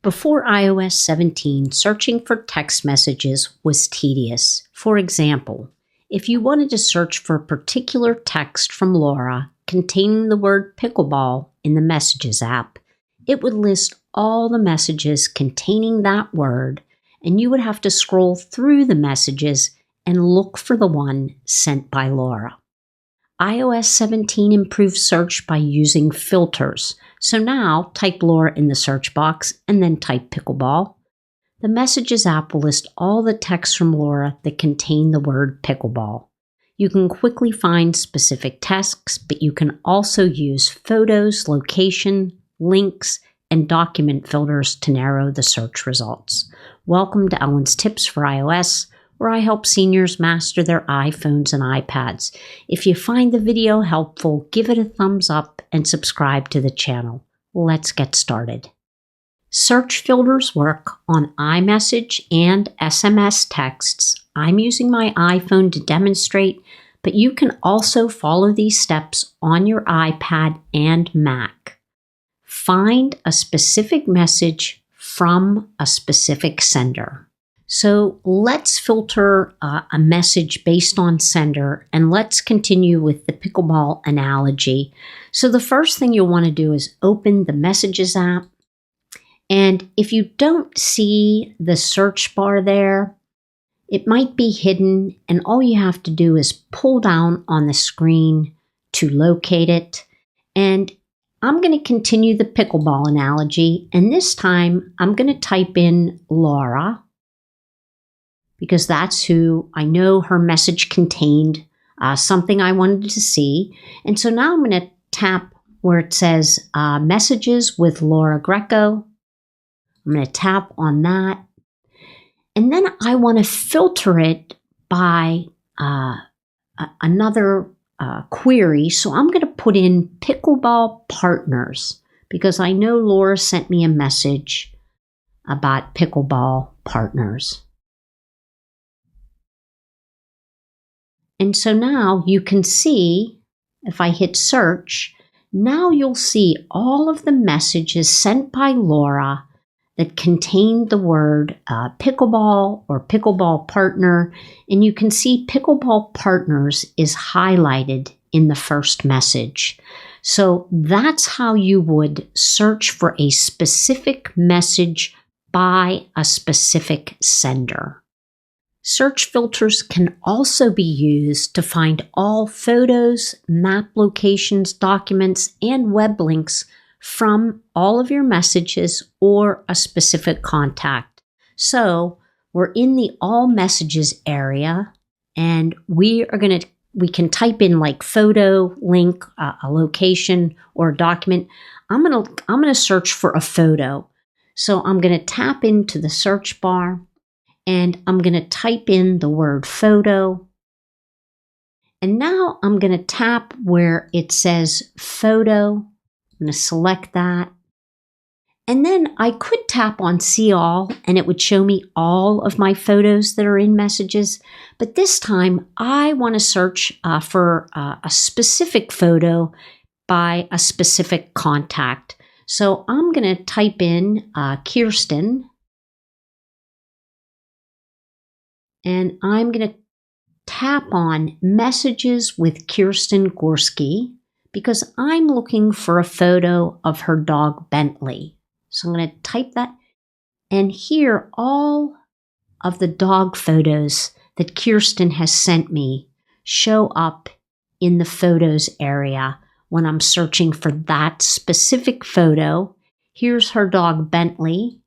Before iOS 17, searching for text messages was tedious. For example, if you wanted to search for a particular text from Laura containing the word pickleball in the Messages app, it would list all the messages containing that word, and you would have to scroll through the messages and look for the one sent by Laura. iOS 17 improved search by using filters. So now type Laura in the search box and then type pickleball. The Messages app will list all the texts from Laura that contain the word pickleball. You can quickly find specific texts, but you can also use photos, location, links, and document filters to narrow the search results. Welcome to Ellen's Tips for iOS, where I help seniors master their iPhones and iPads. If you find the video helpful, give it a thumbs up and subscribe to the channel. Let's get started. Search filters work on iMessage and SMS texts. I'm using my iPhone to demonstrate, but you can also follow these steps on your iPad and Mac. Find a specific message from a specific sender. So let's filter a message based on sender, and let's continue with the pickleball analogy. So the first thing you'll want to do is open the Messages app. And if you don't see the search bar there, it might be hidden, and all you have to do is pull down on the screen to locate it. And I'm going to continue the pickleball analogy, and this time I'm going to type in Laura, because that's who I know her message contained, something I wanted to see. And so now I'm going to tap where it says Messages with Laura Greco. I'm going to tap on that. And then I want to filter it by another query. So I'm going to put in pickleball partners, because I know Laura sent me a message about pickleball partners. And so now you can see, if I hit search, now you'll see all of the messages sent by Laura that contained the word pickleball or pickleball partner. And you can see pickleball partners is highlighted in the first message. So that's how you would search for a specific message by a specific sender. Search filters can also be used to find all photos, map locations, documents, and web links from all of your messages or a specific contact. So we're in the All Messages area, and we can type in like photo, link, a location, or a document. I'm gonna search for a photo. So I'm gonna tap into the search bar, and I'm going to type in the word photo. And now I'm going to tap where it says photo. I'm going to select that. And then I could tap on see all, and it would show me all of my photos that are in Messages. But this time I want to search for a specific photo by a specific contact. So I'm going to type in Kirsten. And I'm going to tap on Messages with Kirsten Gorski, because I'm looking for a photo of her dog Bentley. So I'm going to type that. And here, all of the dog photos that Kirsten has sent me show up in the photos area when I'm searching for that specific photo. Here's her dog Bentley.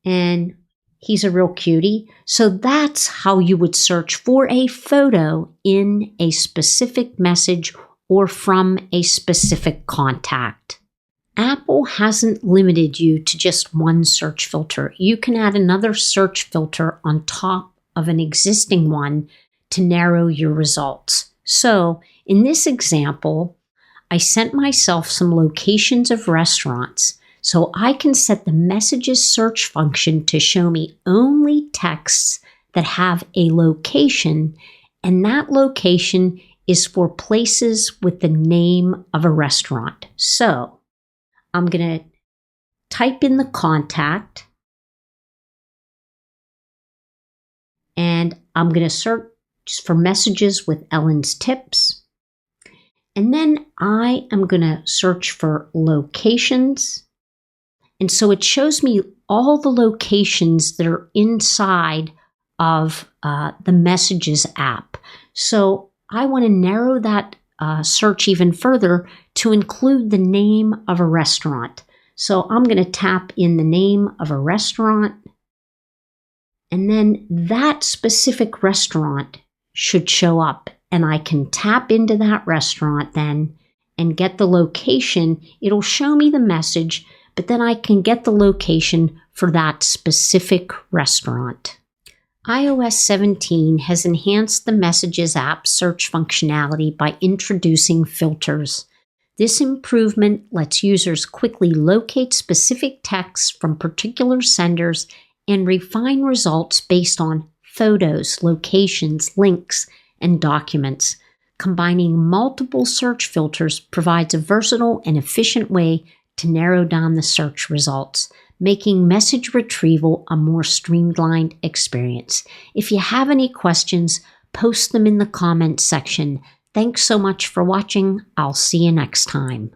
And he's a real cutie. So that's how you would search for a photo in a specific message or from a specific contact. Apple hasn't limited you to just one search filter. You can add another search filter on top of an existing one to narrow your results. So in this example, I sent myself some locations of restaurants. So I can set the Messages search function to show me only texts that have a location, and that location is for places with the name of a restaurant. So I'm going to type in the contact, and I'm going to search for messages with Ellen's tips. And then I am going to search for locations. And so it shows me all the locations that are inside of the Messages app. So I want to narrow that search even further to include the name of a restaurant. So I'm going to tap in the name of a restaurant, and then that specific restaurant should show up, and I can tap into that restaurant then and get the location. It'll show me the message, but then I can get the location for that specific restaurant. iOS 17 has enhanced the Messages app search functionality by introducing filters. This improvement lets users quickly locate specific texts from particular senders and refine results based on photos, locations, links, and documents. Combining multiple search filters provides a versatile and efficient way to narrow down the search results, making message retrieval a more streamlined experience. If you have any questions, post them in the comments section. Thanks so much for watching. I'll see you next time.